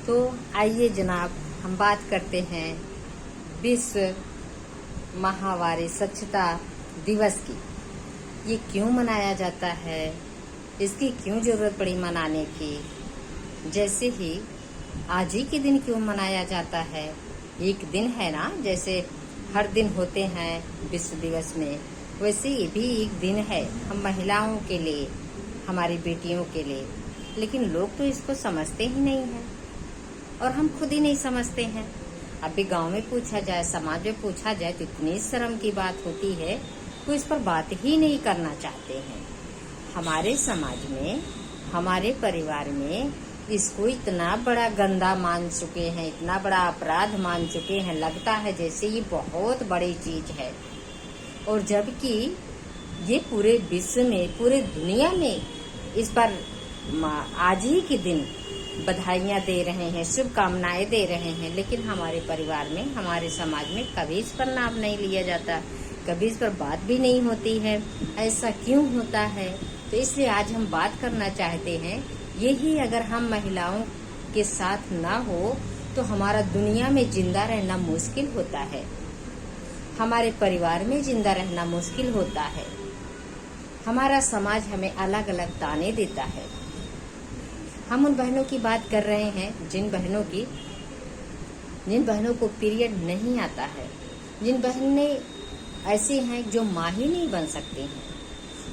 तो आइए जनाब, हम बात करते हैं विश्व माहवारी स्वच्छता दिवस की। ये क्यों मनाया जाता है, इसकी क्यों जरूरत पड़ी मनाने की। जैसे ही आज ही के दिन क्यों मनाया जाता है, एक दिन है ना, जैसे हर दिन होते हैं विश्व दिवस में, वैसे ये भी एक दिन है हम महिलाओं के लिए, हमारी बेटियों के लिए। लेकिन लोग तो इसको समझते ही नहीं हैं और हम खुद ही नहीं समझते हैं। अभी गांव में पूछा जाए, समाज में पूछा जाए तो इतनी शर्म की बात होती है, तो इस पर बात ही नहीं करना चाहते हैं। हमारे समाज में, हमारे परिवार में इसको इतना बड़ा गंदा मान चुके हैं, इतना बड़ा अपराध मान चुके हैं, लगता है जैसे ये बहुत बड़ी चीज है। और जबकि ये पूरे विश्व में, पूरे दुनिया में इस पर आज ही के दिन बधाइयां दे रहे हैं, शुभकामनाएं दे रहे हैं, लेकिन हमारे परिवार में, हमारे समाज में कभी इस पर नाम नहीं लिया जाता, कभी इस पर बात भी नहीं होती है। ऐसा क्यों होता है? तो इसलिए आज हम बात करना चाहते हैं, यही अगर हम महिलाओं के साथ ना हो तो हमारा दुनिया में जिंदा रहना मुश्किल होता है, हमारे परिवार में जिंदा रहना मुश्किल होता है। हमारा समाज हमें अलग अलग ताने देता है। हम उन बहनों की बात कर रहे हैं जिन बहनों को पीरियड नहीं आता है, जिन बहनें ऐसी हैं जो माँ ही नहीं बन सकती हैं।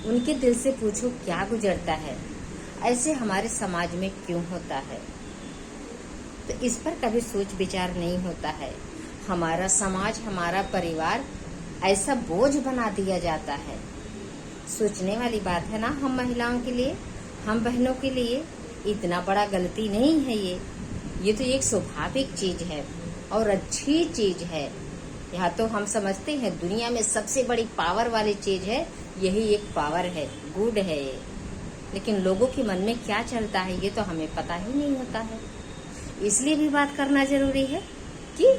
उनके दिल से पूछो क्या गुजरता है, ऐसे हमारे समाज में क्यों होता है? तो इस पर कभी सोच विचार नहीं होता है। हमारा समाज, हमारा परिवार ऐसा बोझ बना दिया जाता है। सोचने वाली बात है ना, हम महिलाओं के लिए, हम बहनों के लिए इतना बड़ा गलती नहीं है ये तो एक स्वाभाविक चीज है और अच्छी चीज है। यहाँ तो हम समझते हैं दुनिया में सबसे बड़ी पावर वाली चीज है, यही एक पावर है, गुड है ये। लेकिन लोगों के मन में क्या चलता है ये तो हमें पता ही नहीं होता है। इसलिए भी बात करना जरूरी है कि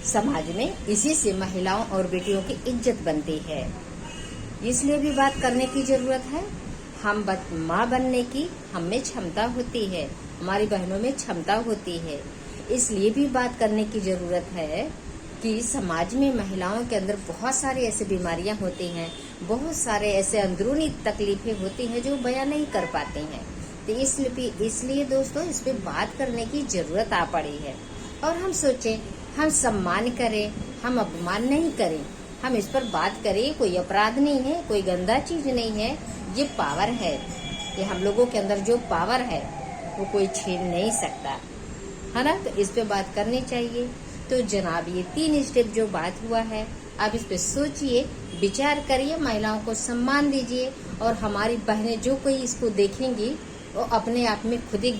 समाज में इसी से महिलाओं और बेटियों की इज्जत बनती है। इसलिए भी बात करने की जरूरत है। हम माँ बनने की हम में क्षमता होती है, हमारी बहनों में क्षमता होती है। इसलिए भी बात करने की जरूरत है कि समाज में महिलाओं के अंदर बहुत सारी ऐसी बीमारियां होती हैं, बहुत सारे ऐसे अंदरूनी तकलीफें होती हैं जो बयां नहीं कर पाते हैं। तो इसलिए दोस्तों, इस पे बात करने की जरूरत आ पड़ी है। और हम सोचें, हम सम्मान करें, हम अपमान नहीं करें, हम इस पर बात करें। कोई अपराध नहीं है, कोई गंदा चीज नहीं है, ये पावर है। ये हम लोगों के अंदर जो पावर है वो कोई छीन नहीं सकता, है ना। तो इस पे बात करनी चाहिए। तो जनाब, ये 3 स्टेप जो बात हुआ है, आप इस पे सोचिए, विचार करिए, महिलाओं को सम्मान दीजिए। और हमारी बहनें जो कोई इसको देखेंगी वो अपने आप में खुद ही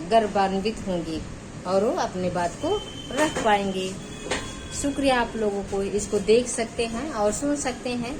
गर्वान्वित होंगी और वो अपनी बात को रख पाएंगे। शुक्रिया आप लोगों को, इसको देख सकते हैं और सुन सकते हैं।